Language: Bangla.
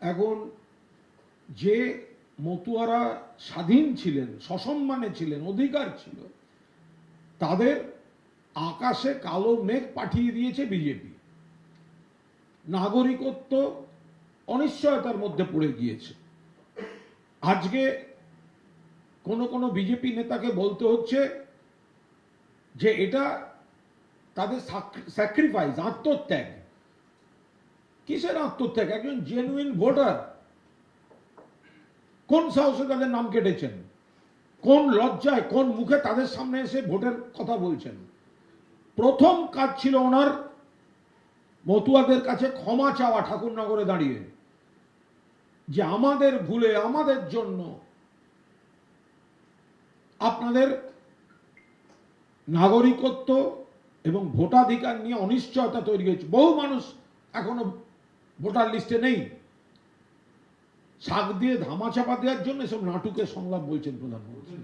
এখন যে মতুয়ারা স্বাধীন ছিলেন, সসম্মানে ছিলেন, অধিকার ছিল, তাদের আকাশে কালো মেঘ পাঠিয়ে দিয়েছে বিজেপি। নাগরিকত্ব অনিশ্চয়তার মধ্যে পড়ে গিয়েছে। আজকে কোন বিজেপি নেতাকে বলতে হচ্ছে যে এটা তাদের স্যাক্রিফাইস, আত্মত্যাগ। কিসের আত্মত্যাগ? একজন জেনুইন ভোটার কোন সাহসে তাদের নাম কেটেছেন? কোন লজ্জায়, কোন মুখে তাদের সামনে এসে ভোটের কথা বলছেন? প্রথম কাজ ছিল ওনার মতুয়াদের কাছে ক্ষমা চাওয়া, ঠাকুরনগরে দাঁড়িয়ে, যে আমাদের ভুলে, আমাদের জন্য আপনাদের নাগরিকত্ব এবং ভোটাধিকার নিয়ে অনিশ্চয়তা তৈরি হয়েছে। বহু মানুষ এখনো ভোটার লিস্টে নেই। শাক দিয়ে ধামাচাপা দেওয়ার জন্য এসব নাটকের সংলাপ বলছেন প্রধানমন্ত্রী।